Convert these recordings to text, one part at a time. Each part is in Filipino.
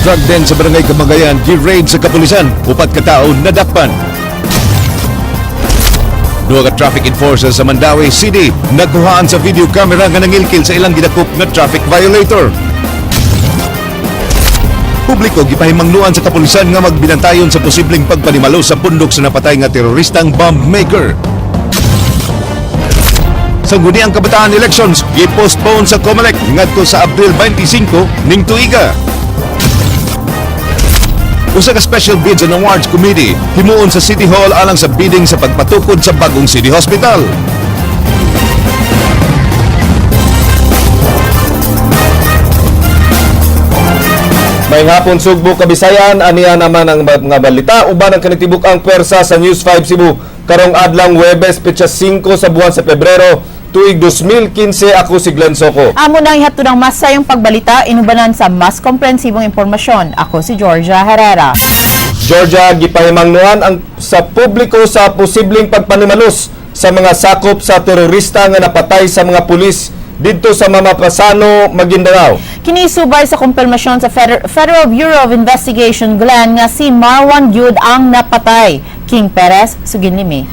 drug den sa Barangay Camagayan gi-raid sa kapulisan, upat ka tawo nadakpan. Duha ka traffic enforcers sa Mandawi City nagkuhaan sa video camera nga nangilkil sa ilang gidakop nga traffic violator. Publiko gipahimangnuan sa kapulisan nga magbinantayon sa posibleng pagpanimalo sa pundok sa napatay nga teroristang bomb maker. Sa guniang kabataan elections, i-postpone sa COMELEC ngadto sa Abril 25 ning tuiga. Usa ka Special Bids and Awards Committee himuon sa City Hall alang sa bidding sa pagpatukod sa bagong City Hospital. May hapon Sugbo Kabisayan, aniya naman ang mga balita uban ang kanitibuk ang pwersa sa News 5 Cebu karong adlang Huwebes petsa 5 sa buwan sa Pebrero tuig 2015. Ako si Glenn Soco. Amo nang ihatod ng masayong pagbalita inubanan sa mas komprehensibong impormasyon. Ako si Georgia Herrera. Georgia, gipahimangnuan ang sa publiko sa posibleng pagpanimalos sa mga sakop sa terorista nga napatay sa mga pulis didto sa Mamapasano, Maguindanao. Kinisubay sa kumpirmasyon sa Federal Bureau of Investigation Glenn nga si Marwan Gyud ang napatay. King Perez, Suginlimi.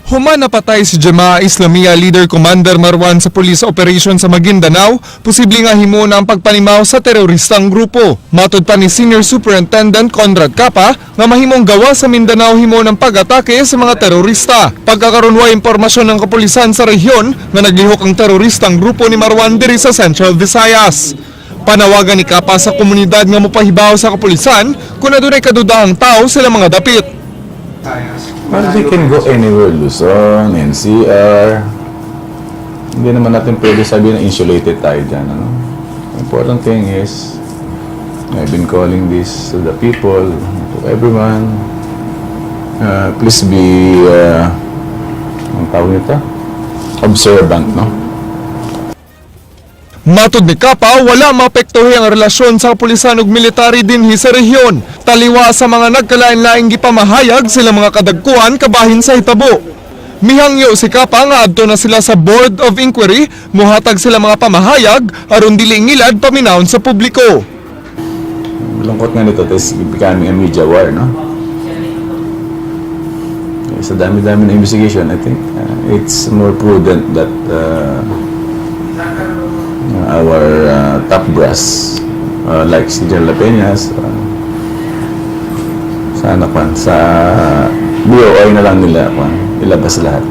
Human napatay si Jemaah Islamiyah Leader Commander Marwan sa Police Operation sa Maguindanao, posible nga himo na ang pagpanimaw sa teroristang grupo. Matod pa ni Senior Superintendent Conrad Capa nga mahimong gawa sa Mindanao himo ng pag-atake sa mga terorista. Pagkakaroon wa impormasyon ng kapulisan sa rehiyon nga naglihok ang teroristang grupo ni Marwan diri sa Central Visayas. Panawagan ni Capa sa komunidad nga mopahibaw sa kapulisan kung adunay kadudahang tao sila mga dapit. Well, they can go anywhere, Luzon, NCR. Hindi naman natin pwede sabihin na insulated tayo dyan. Ano? Important thing is, I've been calling this to the people, to everyone. Please be, ang tawag nito? Observant, no? Matod ni Capa, wala maapektuhi ang relasyon sa kapulisan ug military dinhi sa rehiyon. Taliwa sa mga nagkalain-laing gipamahayag sila mga kadagkuan kabahin sa hitabo. Mihangyo si Capa nga adto na sila sa Board of Inquiry, muhatag sila mga pamahayag aron dili ngilad paminawon sa publiko. Lungkot nga nito, this is becoming a media war, no? Sa dami-dami na investigation, I think it's more prudent that our top brass, like si General Peñas, sa BOI na lang nila ilabas lahat.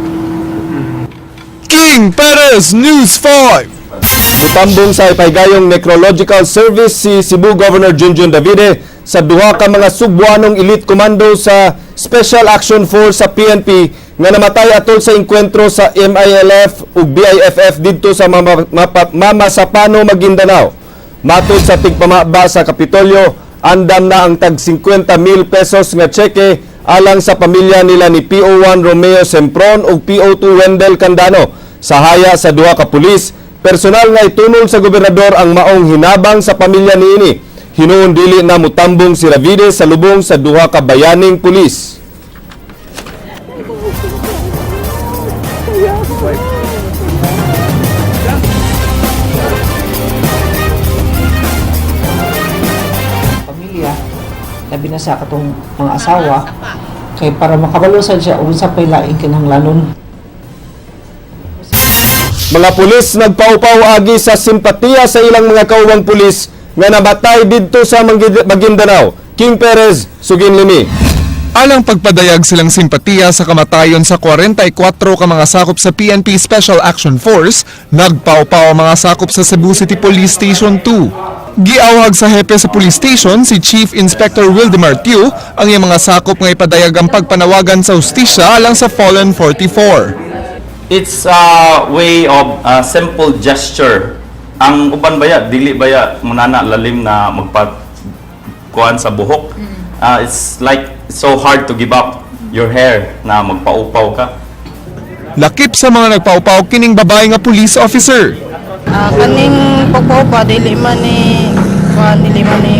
King Perez, News 5. Mutambong sa ipaygayong necrological service si Cebu Governor Junjun Davide sa duha ka mga Sugbuanong elite commando sa Special Action Force sa PNP nga namatay atol sa engkwentro sa MILF ug BIFF didto sa Mamasapano, Maguindanao. Matod sa tigpamaba sa Kapitolyo, andam na ang tag 50,000 pesos nga cheque alang sa pamilya nila ni PO1 Romeo Sempron ug PO2 Wendell Candano. Sa haya sa duha ka pulis, personal nga itunol sa gobernador ang maong hinabang sa pamilya niini. Hinuon dili na mutambong si Davide sa lubong sa duha ka bayaning pulis. Pamilya, labi na sa katong mga asawa, kay para makabalusan siya unsa pay laing kinahanglanon. Mga pulis nagpaupaw agi sa simpatiya sa ilang mga kauwang pulis nga nabatay didto sa Maguindanao. King Perez, Suginlimi. Alang pagpadayag silang simpatiya sa kamatayon sa 44 ka mga sakop sa PNP Special Action Force, nagpaupaw ang mga sakop sa Cebu City Police Station 2. Giawhag sa hepe sa police station si Chief Inspector Wildemar Tiu ang iyang mga sakop nga ipadayag ang pagpanawagan sa hustisya alang sa Fallen 44. It's a way of simple gesture. Ang uban baya, dili baya munana lalim na magpagkuhan sa buhok. It's like so hard to give up your hair na magpaupaw ka. Lakip sa mga nagpaupaw kining babae nga police officer. Kaning pagpaupa dili man ni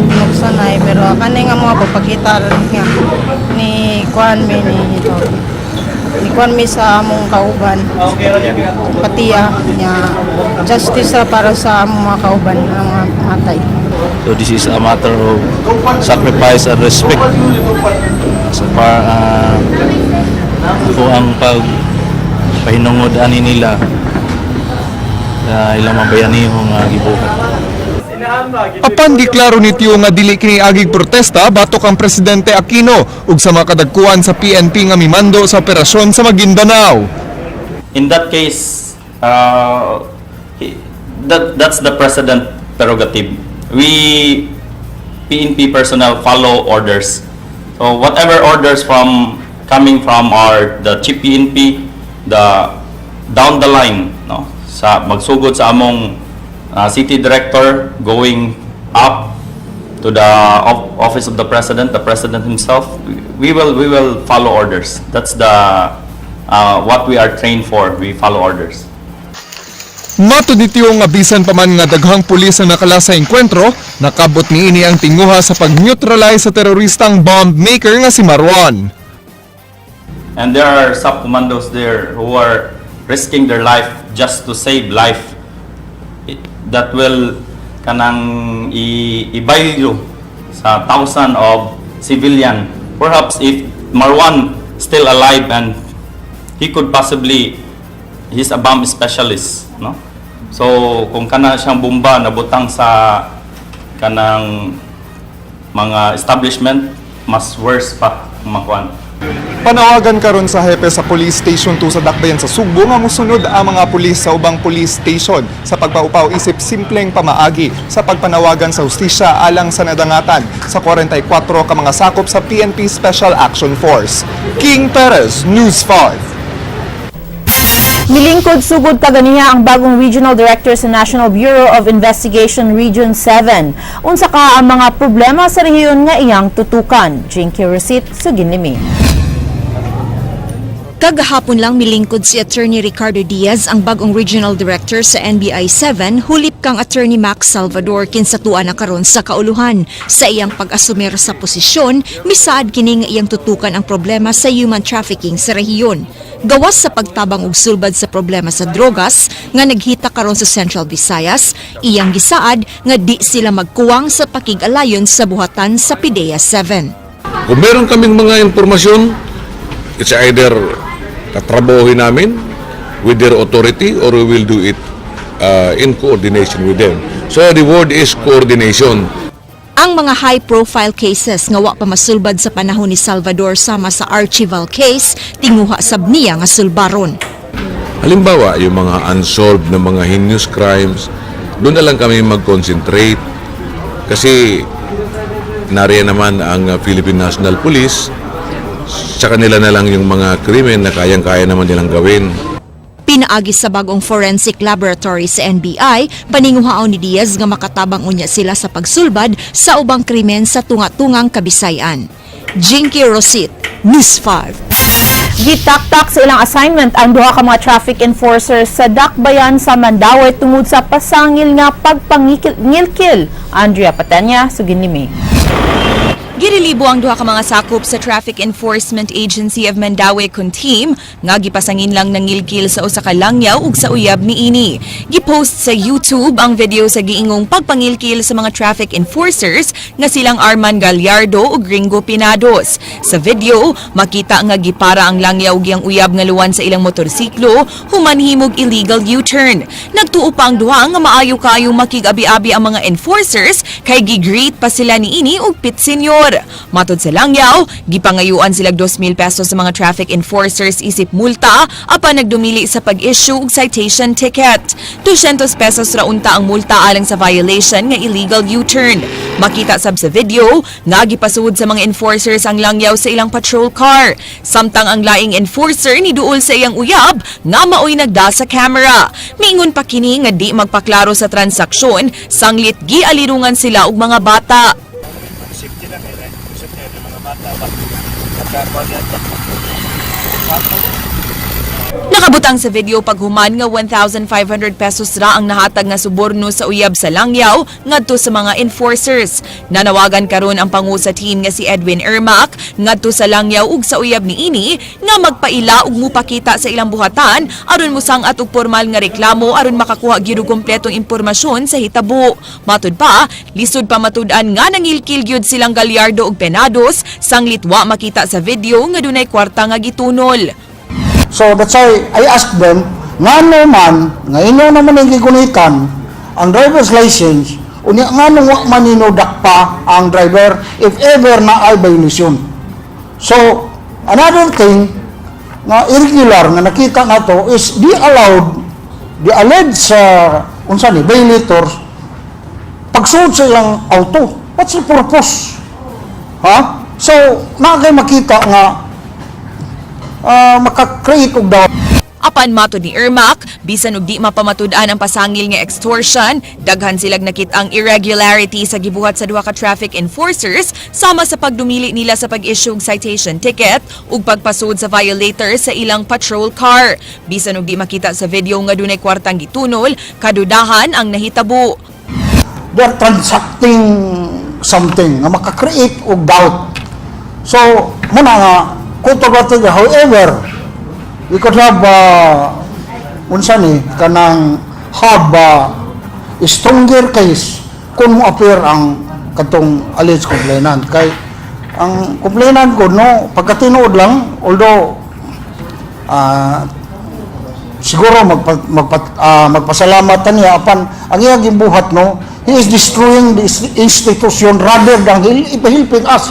pinuksanay pero kaning nga mga pagpakita nga ni kuan mi ni ito. ikuan mi sa among kauban. Patiya niya justice ra para sa among mga kauban ang mga matay. So this is a matter of sacrifice and respect. So far, kung ang pagpahinungod ani nila ilang mga bayanihong gibuhat. Apan giklaro nitiyo nga dili kini agig protesta batok ang presidente Aquino ug sa mga kadagkuan sa PNP nga mimando sa operasyon sa Maguindanao. In that case, that's the president prerogative. We PNP personnel follow orders. So whatever orders coming from the chief PNP, the down the line, no, sa magsugod sa among city director going up to the office of the president himself, we will follow orders. That's the what we are trained for. We follow orders. Matud nitiyo nga bisan pa man nga daghang pulis ang nakala sa enkwentro, nakabot niini ang tinguha sa pag-neutralize sa teroristang bomb maker nga si Marwan. And there are sub-commandos there who are risking their life just to save life. That will kanang ibaylo sa thousand of civilian. Perhaps if Marwan still alive and he could possibly, he's a bomb specialist, no? So kung kana siyang bomba nabutang sa kanang mga establishment, mas worse pa makuan. Panawagan karon sa hepe sa Police Station 2 sa Dakbayan sa Subo nga mosunod ang mga pulis sa ubang police station sa pagpaupaw isip simpleng pamaagi sa pagpanawagan sa hustisya alang sa nadangatan sa 44 ka mga sakop sa PNP Special Action Force. King Perez, News 5. Milingkod sugod kaganiha ang bagong Regional Director sa National Bureau of Investigation Region 7. Unsa ka ang mga problema sa rehiyon nga iyang tutukan? Jinky Receipt, Suginlimi. Kagahapon lang milingkod si Attorney Ricardo Diaz ang bagong Regional Director sa NBI 7, hulip kang Attorney Max Salvador kinsatuan na karon sa kauluhan. Sa iyang pag-asumir sa posisyon, misaad kining iyang tutukan ang problema sa human trafficking sa rehiyon. Gawas sa pagtabang og sulbad sa problema sa drogas nga naghita karon sa Central Visayas, iyang gisaad nga di sila magkuwang sa pakig-alayon sa buhatan sa PIDEA 7. Kung meron kaming mga impormasyon, it's either tatrabahohin namin with their authority or we will do it in coordination with them. So the word is coordination. Ang mga high-profile cases nga wa pa masulbad sa panahon ni Salvador sama sa archival case, tinguha sab niya nga sulbaron. Halimbawa, yung mga unsolved na mga heinous crimes, doon na lang kami mag-concentrate kasi nariyan naman ang Philippine National Police. Sa kanila na lang yung mga krimen na kayang-kaya naman nilang gawin. Pinaagi sa bagong forensic laboratory sa NBI, paninguhaon ni Diaz nga makatabang unya sila sa pagsulbad sa ubang krimen sa tunga-tungang Kabisayan. Jinky Rosit, News 5. Gitaktak sa ilang assignment ang duha ka mga traffic enforcers sa Dakbayan sa Mandaue tungod sa pasangil nga pagpangilkil. Andrea Patenya, Suginlimi. Girilibo ang duha ka mga sakop sa Traffic Enforcement Agency of Mandaue Kuntim nga gipasangin lang ng ngilkil sa usa ka langyaw ug sa uyab niini. Gipost sa YouTube ang video sa giingong pagpangilkil sa mga traffic enforcers nga silang Arman Gallardo ug Ringo Pinados. Sa video, makita nga gipara ang langyaw giyang uyab nga luwan sa ilang motorsiklo human himog illegal U-turn. Nagtuo pa ang duha nga maayo kayong makig-abi-abi ang mga enforcers kay gigreet pa sila niini og pit senior. Matod sa langyaw, gipangayuan sila 2,000 pesos sa mga traffic enforcers isip multa apan nagdumili sa pag-issue og citation ticket. 200 pesos ra unta ang multa alang sa violation nga illegal U-turn. Makita sab sa video nga gipasud sa mga enforcers ang langyaw sa ilang patrol car. Samtang ang laing enforcer ni duol sa iyang uyab nga maoy nagda sa camera. Miingon pa kini nga di magpaklaro sa transaksyon, sanglit gialirungan sila og mga bata. Nakabutang sa video paghuman nga 1,500 pesos ra ang nahatag nga suborno sa uyab sa Langyaw ngadto sa mga enforcers. Nanawagan karon ang pangu sa team nga si Edwin Ermac ngadto sa Langyaw ug sa uyab niini nga magpaila ug mupakita sa ilang buhatan aron mosangat og formal nga reklamo aron makakuha gyud og kompletong impormasyon sa hitabo. Matud pa, lisod pa matud-an nga nangilkil gyud silang Gallardo ug Penados sanglit wa makita sa video nga dunay kwarta nga gitunol. So that's why I asked them, nga naman, nga inyo naman ang gigunitan ang driver's license, unya nga nung wa maninudak pa ang driver if ever na ay violation. So, another thing, nga irregular nga nakita na to is di allowed, di alleged unsa ni, violators, pagsuod sa ilang auto. What's the purpose? Ha? So, na kayo makita nga maka-create og daw. Apan matod ni Ermac, bisan og di mapamatud-an ang pasangil nga extortion, daghan silang nakit-ang irregularity sa gibuhat sa duha ka traffic enforcers sama sa pagdumili nila sa pag-issue og citation ticket ug pagpasud sa violator sa ilang patrol car. Bisan og di makita sa video nga dunay kwartang gitunol, kadudahan ang nahitabo. They're transacting something nga maka-create og doubt. So, muna nga however, we could have unsa ni kanang have stronger case kung mo appear ang katong alleged complainant kay ang complainant ko no pagkatinuod lang although siguro magpasalamat niya apan ang iyang gibuhat no, he is destroying this institution rather than helping us.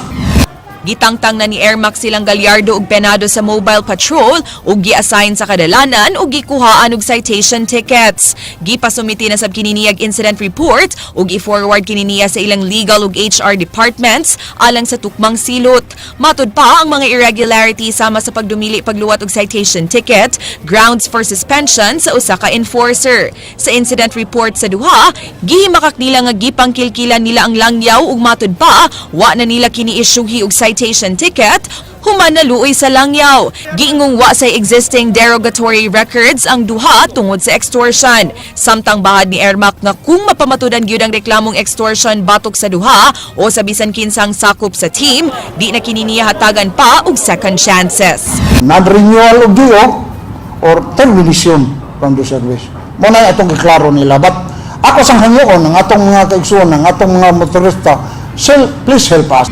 Gitangtang na ni Ermac silang Gallardo ug Penado sa mobile patrol ug gi-assign sa kadalanan ug gikuhaan og citation tickets. Gipasumiti na sab kininiyag incident report ug i-forward kininiya sa ilang legal ug HR departments alang sa tukmang silot. Matud pa ang mga irregularity sama sa pagdumili pagluwat og citation ticket, grounds for suspension sa usa ka enforcer. Sa incident report sa duha, gihimakak nila nga gipangkilkilan nila ang Langyaw ug matud pa wa na nila kini-issuehi og citation ticket, human na luoy sa Langyaw. Giingong wa sa existing derogatory records ang duha tungod sa extortion. Samtang bahad ni Ermac nga kung mapamatudan gyud ang reklamong extortion batok sa duha o sa bisan kinsang sakop sa team, di na kininiya hatagan pa og second chances. Non-renewal of DO or termination from the service. Muna itong iklaro nila. But ako sang hanyoon, ang atong mga kaigsuon, ang atong mga motorista, please help us.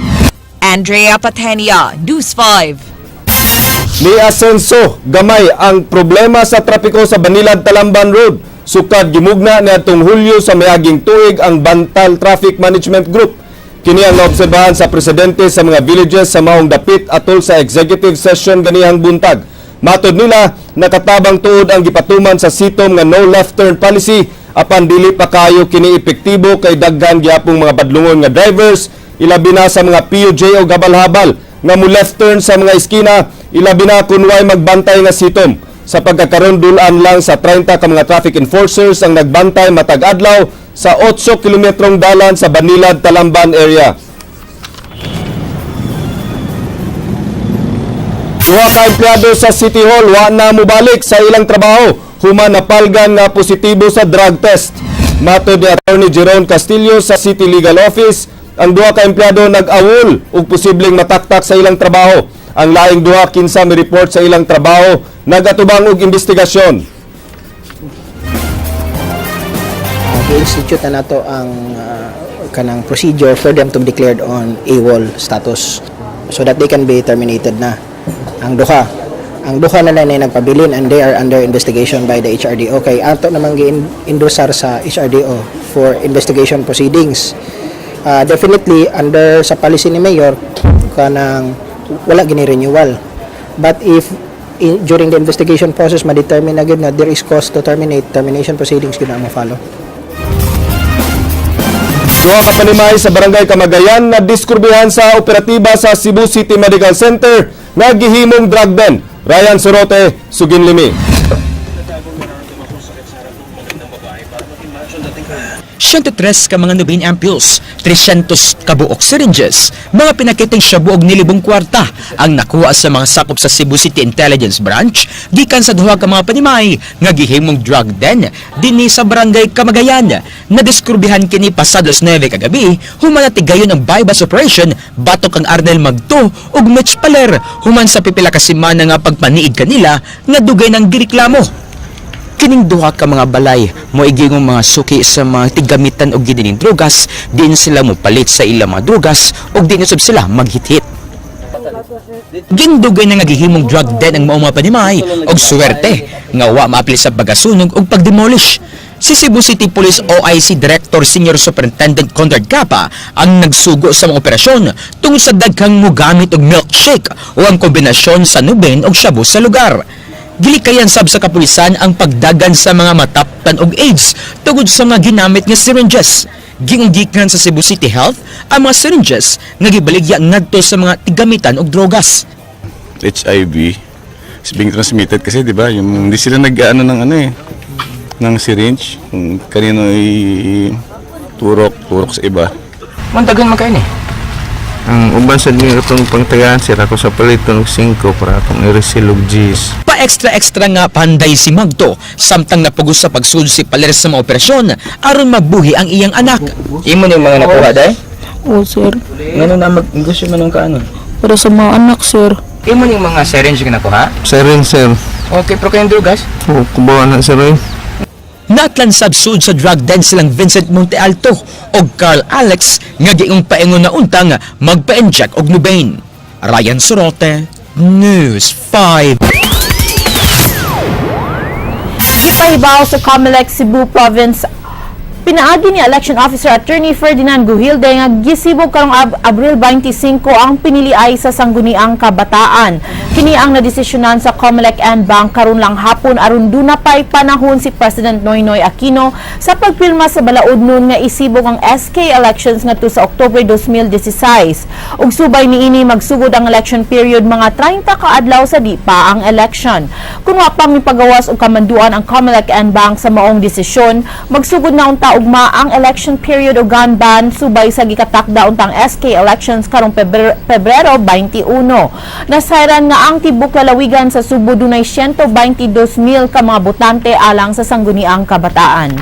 Andrea Patenia, News 5. Ni Asenso, gamay ang problema sa trapiko sa Banilad-Talamban Road. Sukad gimugna niadtong Hulyo sa miaging tuig ang Bantal Traffic Management Group. Kini ang naobserbahan sa presidente sa mga villages sa maong dapit atol sa executive session ganihang buntag. Matod nila, nakatabang tuod ang gipatuman sa sitom nga no left turn policy apan dili pa kayo kini epektibo kay daghan gyapong mga badlungon nga drivers ilabi na sa mga PUJ o gabal-habal nga mo left turn sa mga eskina, ilabi na kung way magbantay nga sitom. Sa pagkakaroon dulan lang sa 30 ka mga traffic enforcers ang nagbantay matag adlaw sa 8 kilometrong dalan sa Banilad-Talamban area. Duha ka empleyado sa City Hall wa na mubalik sa ilang trabaho human napalgan nga positibo sa drug test. Matod ni Attorney Jeron Castillo sa City Legal Office, ang duha ka empleyado nag-awol ug posibleng mataktak sa ilang trabaho. Ang laing duha kinsa mi report sa ilang trabaho nagatubang og investigasyon. I-institute na nato ang kanang procedure for them to be declared on AWOL status so that they can be terminated na. Ang duha na lang ay nagpabilin and they are under investigation by the HRDO. Okay, ato namang gi-endosar sa HRDO for investigation proceedings. Definitely under sa policy ni Mayor kanang wala gini renewal, but if during the investigation process ma-determine na gid na there is cause to terminate, termination proceedings gid ang ma-follow. Duha ka panimay sa Barangay Camagayan na diskurbihan sa operatiba sa Cebu City Medical Center nga gihimong drug den. Ryan Sorote, Suginlimi. 103 ka mga 9 ampules, 300 kabuok syringes, mga pinakiting shabu og nilibong kwarta ang nakuha sa mga sakop sa Cebu City Intelligence Branch gikan sa duha ka mga panimay nga gihimong drug den dinhi sa barangay Camagayan. Nadiskurbihan kini pasado 9 kagabi human na tigayon ang bypass operation batok ang Arnel Magto ug Mitch Paler human sa pipila ka semana nga pagpaniid kanila nga dugay ng gireklamo. Kining duha ka mga balay mo igingong mga suki sa mga tigamitan og ginining drugas, diin sila mo palit sa ilang mga drugas og diin usab sila maghit-hit. Gindugay na nga gihimong drug den ang maong mga panimay og suwerte nga wa maapil sa pagasunog og pagdemolish. Si Cebu City Police OIC Director Senior Superintendent Conrad Capa ang nagsugo sa mga operasyon tungod sa daghang mogamit og milkshake o ang kombinasyon sa nuben og shabu sa lugar. Gilikayan sab sa kapulisan ang pagdagan sa mga mataptan og AIDS tungod sa mga ginamit nga syringes. Ginggikan sa Cebu City Health ang mga syringes nga gibaligya ngadto sa mga tigamitan og drogas. HIV is being transmitted kasi 'di ba, yung hindi sila nag-aano ng syringe kung kanino turok sa iba. Mantagan man kayo ni. Ang uban sa dinyo itong pangtagaan sila ko sa palito ng 5 para itong i-resilog G's. Pa-extra nga panday si Magto samtang napugos sa pagsud si Paler sa mga operasyon aron mabuhi ang iyang anak. Imo ni mga nakuha day? Oo, sir. Ngano na mag-negosyo man ng kaano? Para sa mga anak, sir. Imo ni mga syringe nga nakuha? Syringe, sir. Okay, pero kayong drugas? O, kubawa na, sir. Natlan sabsud sa drug den silang Vincent Monte Alto o Carl Alex nga giingong paingon na untang magpa-inject og nubain. Ryan Sorote, News 5. Gipahibaw sa Comelec Cebu Province, pinaagi ni Election Officer Attorney Ferdinand Guhilde nga gisibog karong Abril 25 ang piniliay sa Sangguniang Kabataan. Kini ang nadesisyonan sa Comelec and Bank karon lang hapon aron duna pay panahon si President Noynoy Aquino sa pagpirma sa balaod nun nga isibog ang SK elections ngadto sa Oktubre 2016. Ug subay niini magsugod ang election period mga 30 ka adlaw sa di pa ang election. Kung wa pa mipagawas og kamanduan ang Comelec and Bank sa maong desisyon, magsugod na unta ugma ang election period o gun ban subay sa gikatakda untang SK elections karong Pebrero 21. Nasayran nga ang tibok lalawigan sa Subo dunay 122,000 ka mga botante alang sa Sangguniang Kabataan.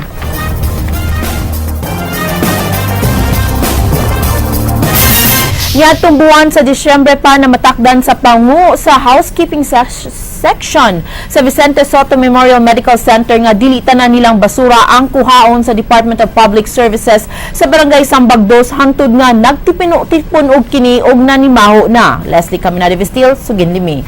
Niadtong buwan sa Disyembre pa na matakdan sa pangu sa housekeeping section sa Vicente Soto Memorial Medical Center nga dili tanan nilang basura ang kuhaon sa Department of Public Services sa Barangay Sambag 2 hangtod nga nagtipon og kini og nanimaho na. Leslie Caminada Vistil, Suginlimi.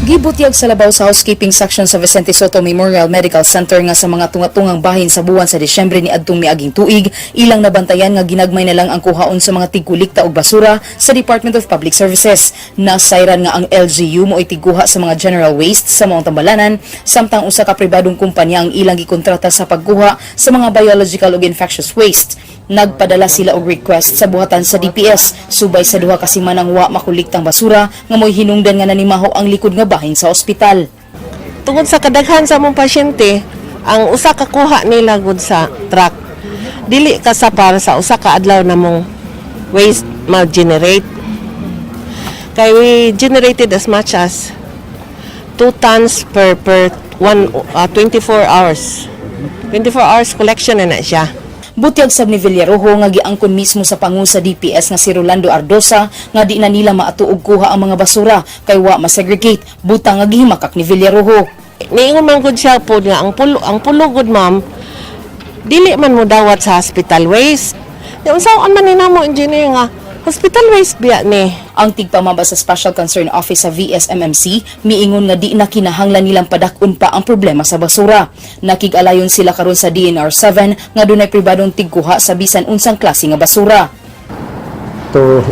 Gibutyag sa labaw sa housekeeping section sa Vicente Soto Memorial Medical Center nga sa mga tunga-tungang bahin sa buwan sa Disyembre ni adtong miaging tuig, ilang nabantayan nga ginagmay na lang ang kuhaon sa mga tigkulikta og basura sa Department of Public Services. Nasayran nga ang LGU mo itiguha sa mga general waste sa mga tambalanan, samtang usa ka pribadong kumpanya ang ilang gikontrata sa pagkuha sa mga biological ug infectious waste. Nagpadala sila og request sa buhatan sa DPS subay sa duha ka semanang wa makuliktang basura nga mo'y hinungdan nga nanimaho ang likod nga bahin sa ospital. Tungod sa kadaghan sa mong pasyente, ang usa ka kuha nila gud sa truck. Dili ka sa para sa usa ka adlaw na mong waste mag-generate. Kay we generated as much as 2 tons per 24 hours. 24 hours collection na siya. Butyag sab ni Villarojo nga giangkon mismo sa pangu sa DPS nga si Rolando Ardosa nga di na nila maatuog kuha ang mga basura kay wa masegregate, butang nga gihimakak ni Villarojo. Niingon man gud siya po nga ang pulo gud ma'am dili man mo dawat sa hospital waste. Yung saan man ninamo engineer nga hospital waste biya ni. Ang tigpamaba sa Special Concern Office sa VSMMC miingon nga di na kinahanglan nilang padakon pa ang problema sa basura. Nakig-alayon sila karon sa DNR 7 nga dunay pribadong tigkuha sa bisan unsang klase nga basura. To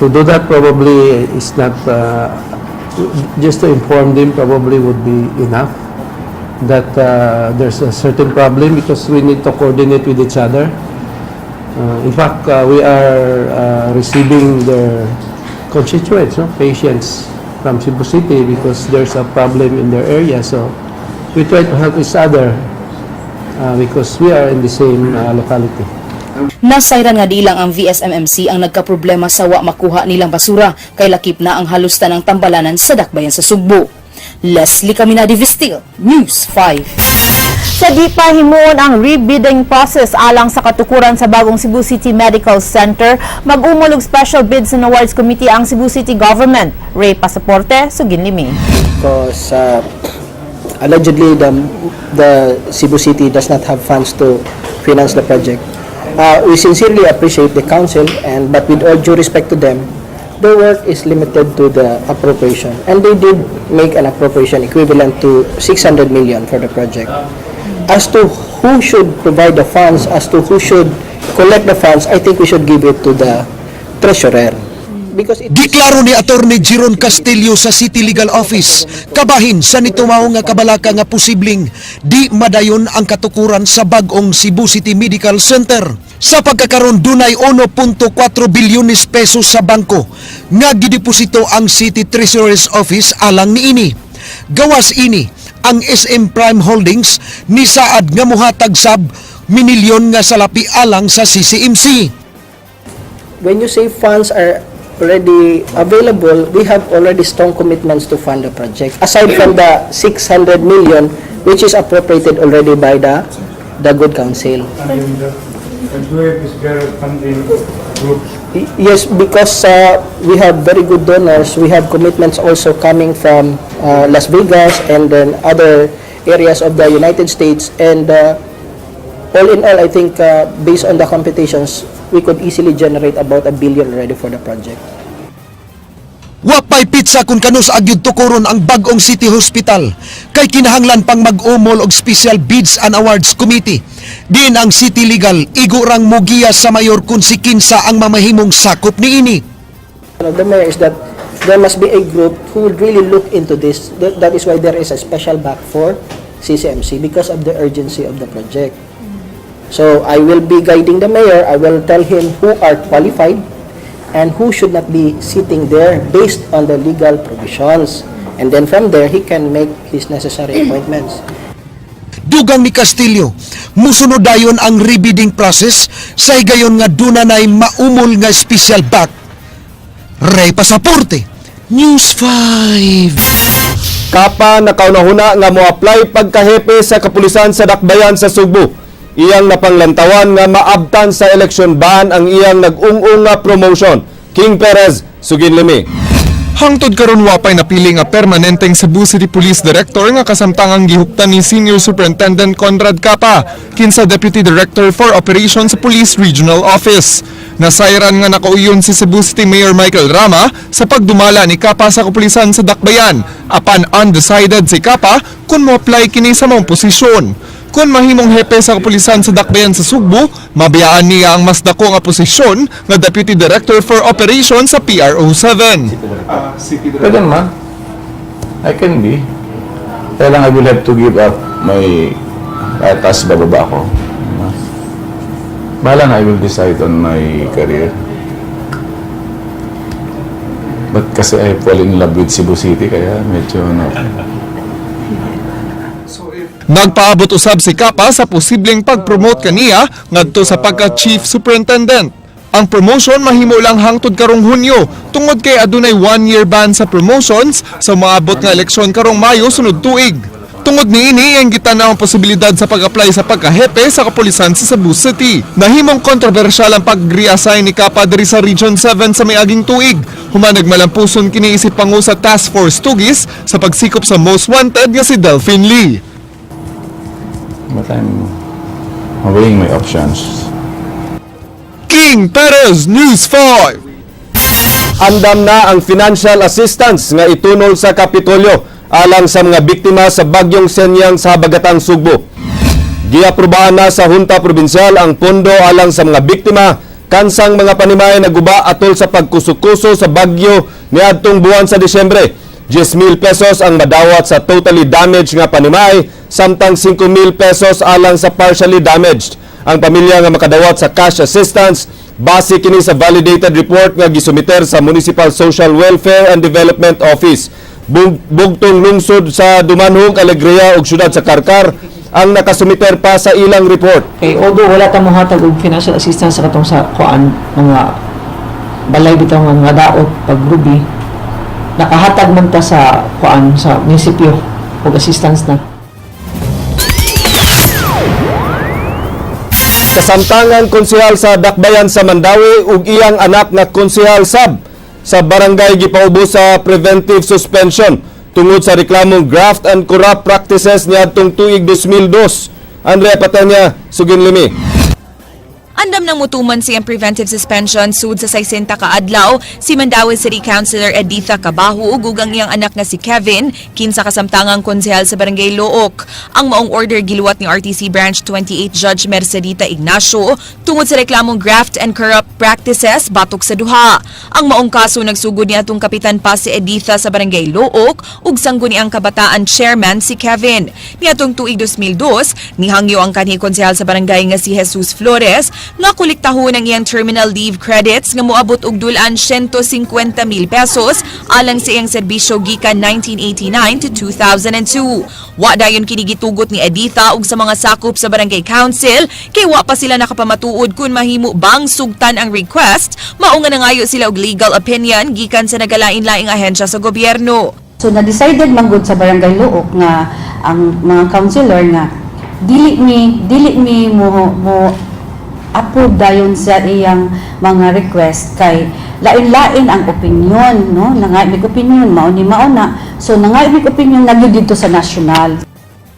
do that probably is not just to inform them probably would be enough that there's a certain problem because we need to coordinate with each other. In fact, we are receiving their constituents, patients from Cebu City because there's a problem in their area. So we try to help each other because we are in the same locality. Nasayran nga di lang ang VSMMC ang nagkaproblema sa wa makuha nilang basura kay lakip na ang halos tanang tambalanan sa dakbayan sa Sugbo. Leslie Caminadi Vistil, News 5. Sa di pa himuon ang rebidding process alang sa katukuran sa bagong Cebu City Medical Center, mag-umulog special bids and awards committee ang Cebu City Government. Ray Pasaporte, Sugin Limi. Because allegedly the Cebu City does not have funds to finance the project. We sincerely appreciate the council, but with all due respect to them, their work is limited to the appropriation, and they did make an appropriation equivalent to 600 million for the project. As to who should provide the funds, as to who should collect the funds, I think we should give it to the treasurer. Because Giklaro ni Attorney Jeron Castillo sa City Legal Office, kabahin sa nitumaw nga kabalaka nga posibleng di madayon ang katukuran sa bagong Cebu City Medical Center. Sa pagkakaroon dunay 1.4 bilyones pesos sa bangko nga gideposito ang City Treasurer's Office alang niini. Gawas ini ang SM Prime Holdings ni saad nga muhatag sab minilyon nga salapi alang sa CCMC. when you say funds are already available, we have already strong commitments to fund the project. Aside from the 600 million, which is appropriated already by the Good Council. Yes, because we have very good donors. We have commitments also coming from Las Vegas and then other areas of the United States. And all in all, I think based on the computations, we could easily generate about $1 billion already for the project. Wapay pizza kung kanus agyud tukuron ang bagong City Hospital kay kinahanglan pang mag-umol og Special Bids and Awards Committee. Din ang City Legal igurang mogiya sa mayor kung si kinsa ang mamahimong sakop niini. The mayor is that there must be a group who would really look into this. That is why there is a special back for CCMC because of the urgency of the project. So I will be guiding the mayor. I will tell him who are qualified and who should not be sitting there based on the legal provisions. And then from there, he can make his necessary appointments. Dugang ni Castillo, musunod dayon ang rebidding process sa gayon nga dunanay maumol nga special back. Ray Pasaporte, News 5. Kapa nakaunahuna nga mo-apply pagkahepe sa kapulisan sa Dakbayan sa Sugbo. Iyang napanglantawan nga maabtan sa election ban ang iyang nag-ung-ung nga promotion. King Perez, Sugin Limi. Hangtod karon wapay napili nga permanenteng Cebu City Police Director nga kasamtangang gihuptan ni Senior Superintendent Conrad Capa kinsa Deputy Director for Operations sa Police Regional Office. Nasayran nga nakauyon si Cebu City Mayor Michael Rama sa pagdumala ni Capa sa kapulisan sa Dakbayan. Apan undecided si Capa kung mo-apply kini sa mong posisyon. Kung mahimong hepe sa kapulisan sa Dakbayan sa Sugbo, mabiyaan niya ang mas dako nga posisyon nga Deputy Director for Operations sa PRO7. Pwede naman. I can be. Kaya lang I will have to give up my task bababa ako. Bahala na, I will decide on my career. But kasi I fall in love with Cebu City, kaya medyo Nagpaabot usab si Capa sa posibleng pag-promote kaniya ngadto sa pagka-Chief Superintendent. Ang promotion mahimo lang hangtod karong Hunyo tungod kay adunay 1-year ban sa promotions sa maabot nga eleksyon karong Mayo sunod tuig. Tungod niini ang gitanaw ang posibilidad sa pag-apply sa pagkahepe sa kapulisan sa Cebu City. Nahimong kontrobersyal ang pag-reassign ni Capa diri sa Region 7 sa miaging tuig. Humanag malampuson kini isip pangu sa Task Force Tugis sa pagsikop sa most wanted nga si Delphine Lee. but I'm weighing my options. King Perez, News 5. Andam na ang financial assistance nga itunol sa Kapitolyo alang sa mga biktima sa bagyong Senyang sa Habagatang Sugbo. Giaprobahan na sa Hunta Provincial ang pondo alang sa mga biktima kansang mga panimay na guba atol sa pagkusukuso sa bagyo niadtong buwan sa Disyembre. 10,000 pesos ang madawat sa totally damaged nga panimay, samtang 5,000 pesos alang sa partially damaged. Ang pamilya nga makadawat sa cash assistance, base kini sa validated report nga gisumiter sa Municipal Social Welfare and Development Office. Bugtong lungsod sa Dumanhog, Alegria ug syudad sa Karkar, ang nakasumiter pa sa ilang report. Okay, although wala ta mohatag og financial assistance sa katong sa kuan mga balay bitaw nga mga daot pagrubi, nakahatag man ta sa kuan sa munisipyo og assistance na. Kasamtangan konsehal sa Dakbayan sa Mandawi ug iyang anak nga konsehal sab sa barangay gipaubos sa preventive suspension tungod sa reklamong graft and corrupt practices niadtong tuig 2002. Andrea Patenya, Sugin Limi. Andam ng mutuman siyang preventive suspension sud sa 60 ka adlaw si Mandawi City Councilor Editha Cabajo ug ang iyang anak nga si Kevin kinsa kasamtangang konsehal sa Barangay Look. Ang maong order giluwat ni RTC Branch 28 Judge Mercedita Ignacio tungod sa reklamong graft and corrupt practices batok sa duha. Ang maong kaso nagsugod niadtong kapitan pa si Editha sa Barangay Look ug sangguniang kabataan chairman si Kevin. Niadtong tuig 2002 nihangyo ang kanhi konsehal sa barangay nga si Jesus Flores nga kolektahon ang iyang terminal leave credits nga moabot og dulan 150,000 pesos alang sa iyang serbisyo gikan 1989 to 2002. Wa dayon kini gitugot ni Editha ug sa mga sakop sa barangay council kay wa pa sila nakapamatuod kung mahimo bang sugtan ang request, mao nga nangayo sila og legal opinion gikan sa nagalain-laing ahensya sa gobyerno. So na-decided man gud sa barangay Luok nga ang mga councilor nga dili mi mo approve dayon sa iyang mga request kay lain-lain ang opinion, no? Nangaibig opinion mao ni mao na. So nangaibig opinion nagyud dito sa national.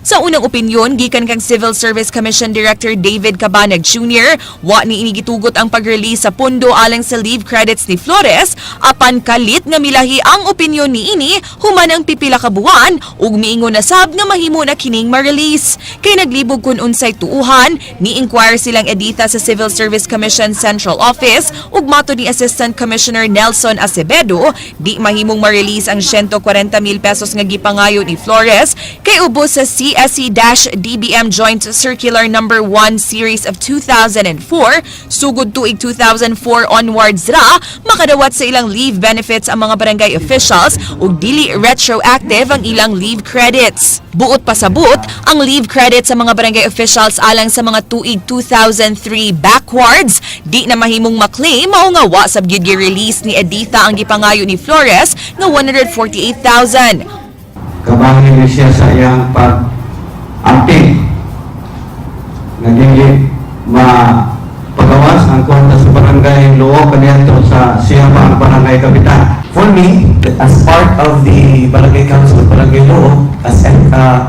Sa unang opinyon, gikan kang Civil Service Commission Director David Cabanag Jr., wa ni inigitugot ang pag-release sa pondo alang sa leave credits ni Flores, apan kalit nga milahi ang opinyon ni ini, human ang pipila ka buwan, ug miingon na sab nga mahimo na kining ma-release. Kay naglibog kun unsay tuuhan, ni-inquire silang Editha sa Civil Service Commission Central Office, ug mato ni Assistant Commissioner Nelson Acevedo, di mahimong ma-release ang 140,000 pesos nga gipangayo ni Flores, kay ubos sa CSC-DBM Joint Circular No. 1 Series of 2004, sugod tuig 2004 onwards ra, makadawat sa ilang leave benefits ang mga barangay officials ug dili retroactive ang ilang leave credits. Buot pa sa buot, ang leave credits sa mga barangay officials alang sa mga tuig 2003 backwards, di na mahimong maklaim mao nga wa sab gyud gi-release ni Editha ang gipangayo ni Flores nga 148,000. Kabahin niya siya sa iyang pag-amping na dili mapagawas ang kwenta sa barangay Luok kaniadto sa siya pa ang barangay kapitan. For me, as part of the Barangay Council of Barangay Luok, as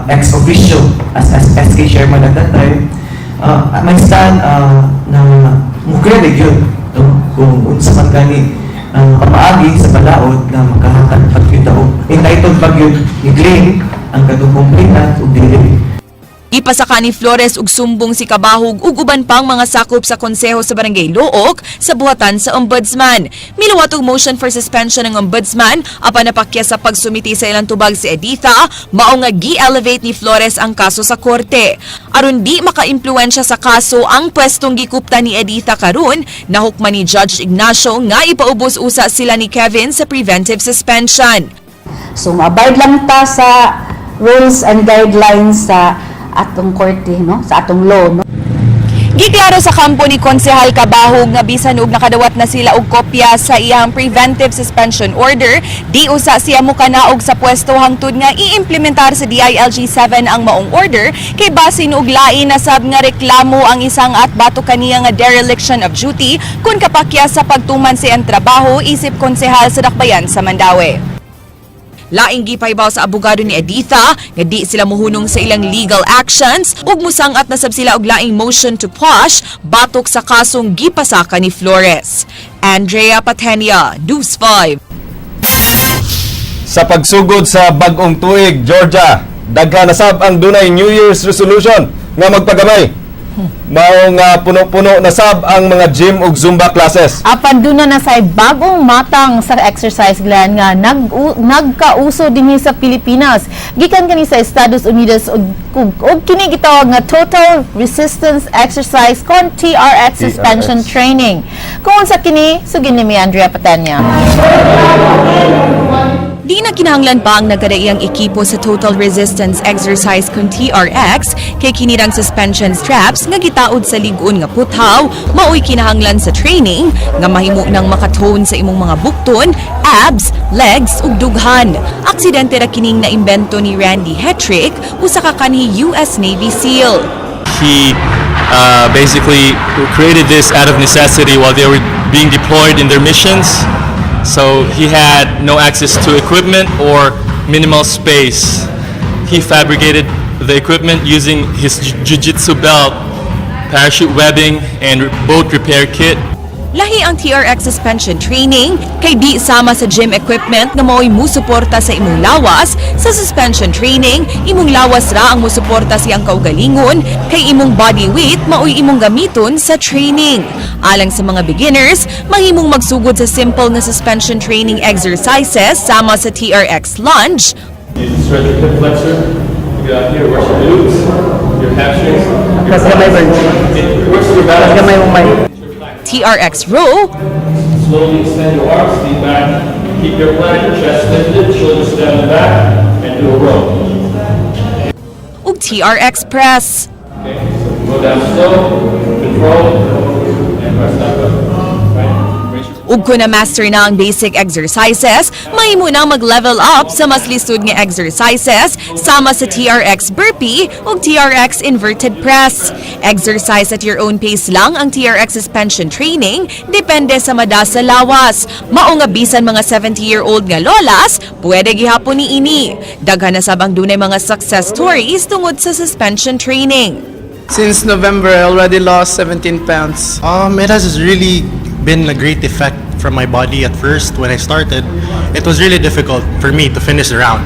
ex officio, as SK chairman at that time, may stand na mukrenig yun kung unsa man gani pamaagi sa balaod na makahatag pag-yun entitled pag-yun i-claim ang katungkumplinan o dili. Ipasaka ni Flores ug sumbong si Cabahog ug uban pang mga sakop sa konseho sa Barangay Look sa buhatan sa ombudsman. Miluwat og motion for suspension ng ombudsman apan napakya sa pagsumiti sa ilang tubag si Editha, mao nga gi-elevate ni Flores ang kaso sa korte. Aron di maka-impluwensya sa kaso ang pwestong gikupta ni Editha karon, nahukman ni Judge Ignacio nga ipaubos usa sila ni Kevin sa preventive suspension. So abide lang ta sa rules and guidelines sa atong korte, no? Sa atong law, no? Giklaro sa kampo ni Konsehal Cabahog nga bisan og nakadawat na sila og kopya sa iyang preventive suspension order, di usa siya mukanaog sa pwesto hangtod nga iimplementar sa DILG-7 ang maong order kay basin og lain na sab nga reklamo ang isang at bato kaniya nga dereliction of duty kun kapakya sa pagtuman sa iyang trabaho isip konsehal sa Dakbayan sa Mandawi. Laing gipaybaw sa abogado ni Editha nga di sila mohunong sa ilang legal actions ug musangat na sab sila og laing motion to quash batok sa kasong gipasaka ni Flores. Andrea Patenia, News 5. Sa pagsugod sa bag-ong tuig, Georgia, daghan na sab ang dunay New Year's resolution nga magpagamay. Mao nga puno-puno na sab ang mga gym ug Zumba classes. Apan doon na say bagong matang sa exercise gland nga nagkauso dinhi sa Pilipinas. Gikan kani sa Estados Unidos ug kini gitawag nga Total Resistance Exercise kon TRX suspension training. Kung sa kini sugin ni Andrea Patenya. Di na kinahanglan pa ang nagkadaiyang ekipo sa Total Resistance Exercise kung TRX kay kinirang suspension straps nga gitaod sa lig-on nga puthaw, maoy kinahanglan sa training nga mahimo nang makatone sa imong mga bukton, abs, legs ug dughan. Aksidente ra kining naimbento ni Randy Hetrick, usa ka kanhi US Navy SEAL. He basically created this out of necessity while they were being deployed in their missions. So he had no access to equipment or minimal space. He fabricated the equipment using his jiu-jitsu belt, parachute webbing, and boat repair kit. Lahi ang TRX suspension training kay di sama sa gym equipment nga mao'y musuporta sa imong lawas. Sa suspension training, imong lawas ra ang musuporta siyang kaugalingon kay imong body weight mao'y imong gamiton sa training. Alang sa mga beginners, mahimong magsugod sa simple nga suspension training exercises sama sa TRX lunge. You stretch your hip flexor, you get out here, work your glutes, your hamstrings, work your balance. TRX row, Slowly extend your arms, lean back, keep your plank, chest lifted, shoulders down the back, and do a row. ug TRX press. Okay, so go down slow, control, and press that up. Right? Raise your Ug kung na-master na ang basic exercises, mahimo nang mag-level up sa mas lisod nga exercises sama sa TRX burpee ug TRX inverted press. Exercise at your own pace lang ang TRX suspension training, depende sa mada sa lawas. Mao nga bisan mga 70-year-old nga lolas, pwede gihapon ni ini. Daghan na sabang dunay mga success stories tungod sa suspension training. Since November, I already lost 17 pounds. It has really been a great effect from my body at first. When I started, it was really difficult for me to finish the round.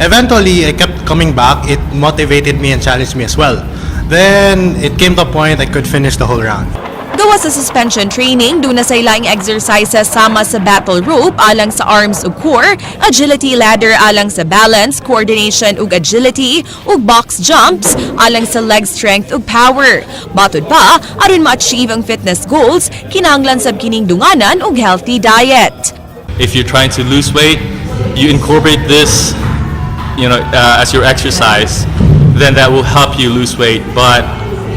Eventually, I kept coming back. It motivated me and challenged me as well. Then, it came to a point I could finish the whole round. Gawa sa suspension training, doon na sa ilang exercises sama sa battle rope alang sa arms ug core, agility ladder alang sa balance, coordination ug agility, ug box jumps alang sa leg strength ug power. Matod pa, aron ma-achieve ang fitness goals, kinahanglan sab kining dunganan ug healthy diet. If you're trying to lose weight, you incorporate this, as your exercise, then that will help you lose weight. But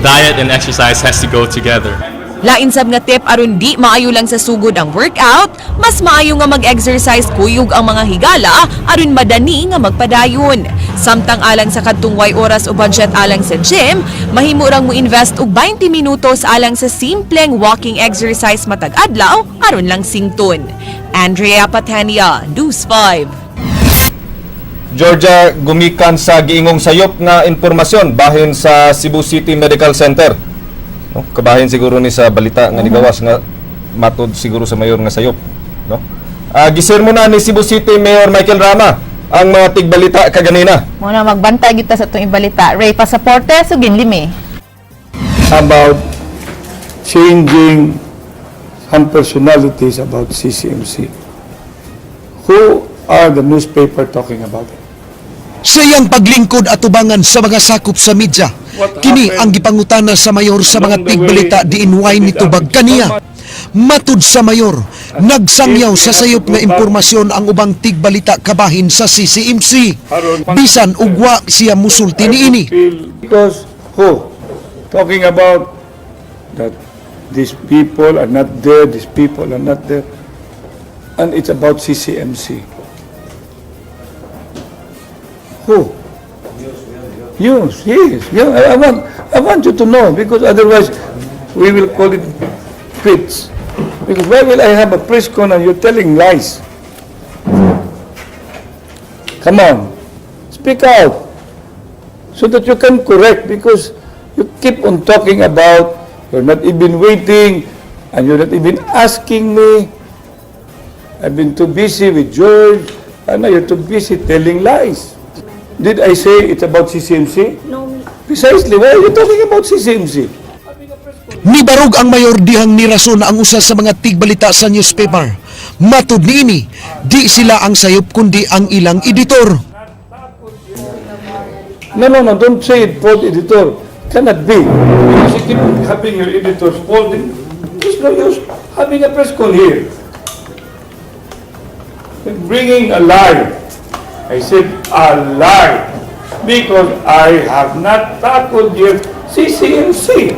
diet and exercise has to go together. Lain sab nga tip aron di maayo lang sa sugod ang workout, mas maayo nga mag-exercise kuyog ang mga higala aron madani nga magpadayon. Samtang alang sa kadtong way oras o budget alang sa gym, mahimo rang mo invest og 20 minutos alang sa simpleng walking exercise matag adlaw aron lang sington. Andrea Patania, News 5. Georgia, gumikan sa giingong sayop nga informasyon bahin sa Cebu City Medical Center. No? Kabahin siguro ni sa balita nga nigawas nga matud siguro sa mayor nga sayop. No? Gisir mo na ni Cebu City Mayor Michael Rama ang mga tigbalita kaganina. Muna magbantay kita sa itong ibalita. Ray, pasaporte, sugin limi. About changing some personalities about CCMC. Who are the newspaper talking about it? Sa iyang paglingkod at tubangan sa mga sakop sa media, kini ang gipangutana sa mayor sa mga tigbalita diinway ni tubag kaniya. Matud sa mayor, nagsangyaw sa sayop nga impormasyon ang ubang tigbalita kabahin sa CCMC. Bisan ugwa siya musulti niini. Because who? Talking about that these people are not there, these people are not there. And it's about CCMC. Who? News, yes. Yeah, I want you to know, because otherwise we will call it quits. Because why will I have a press con and you're telling lies? Come on, speak out so that you can correct, because you keep on talking about you're not even waiting and you're not even asking me. I've been too busy with George and now you're too busy telling lies. Did I say it's about CCMC? No. Precisely. Why are you talking about CCMC? Nibarog ang mayor dihang nirason ang usa sa mga tigbalita sa newspaper. Matud niini, di sila ang sayop kundi ang ilang editor. No, don't say it, fault editor. Cannot be. Because you keep having your editors faulting. There's no use having a press con here. Bringing a lie. I said a lie because I have not tackled yet CCMC.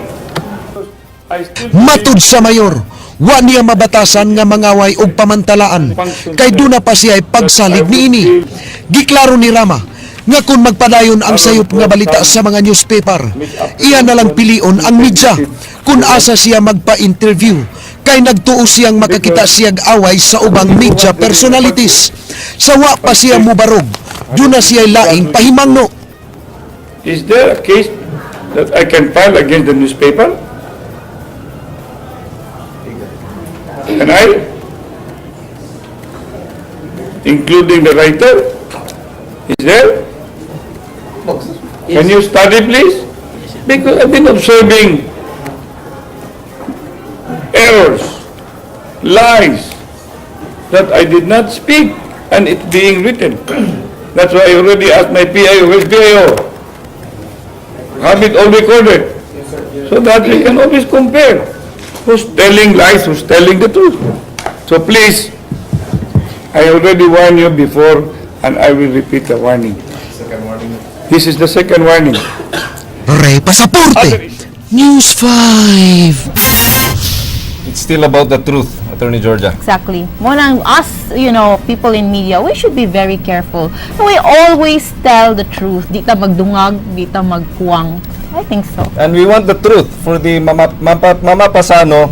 Matud sa mayor, wa niya mabatasan nga mangaway og pamantalaan kay duna pa siya pagsalig niini. Giklaro ni Rama nga kung magpadayon ang sayop nga balita sa mga newspaper, iya na lang pilion ang media kung asa siya magpa-interview kay nagtuo siyang makakita siyag away sa ubang media personalities. Sawa pa siya mubarog, duna siya laing pahimangno. Is there a case that I can file against the newspaper? Can I? Including the writer? Is there? Can you study, please? Because I've been observing errors, lies that I did not speak, and it's being written. That's why I already asked my PIO, where's PIO? Have it all recorded, so that we can always compare who's telling lies, who's telling the truth. So please, I already warned you before, and I will repeat the warning. This is the second warning. Rey Pasaporte, News 5. It's still about the truth, Attorney Georgia. Exactly. Muna, us, people in media, we should be very careful. We always tell the truth. Di ta magdungag, di ta magkuwang. I think so. And we want the truth for the Mama Pasano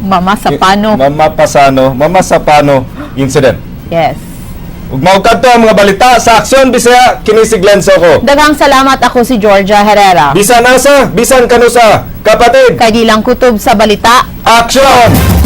incident. Yes. Ug mao kadto ang mga balita sa Aksyon Bisaya, kinisiglan sa ko. Daghang salamat, ako si Georgia Herrera. Bisan asa, bisan kanusa, kapatid. Kay di lang kutob sa balita. Aksyon!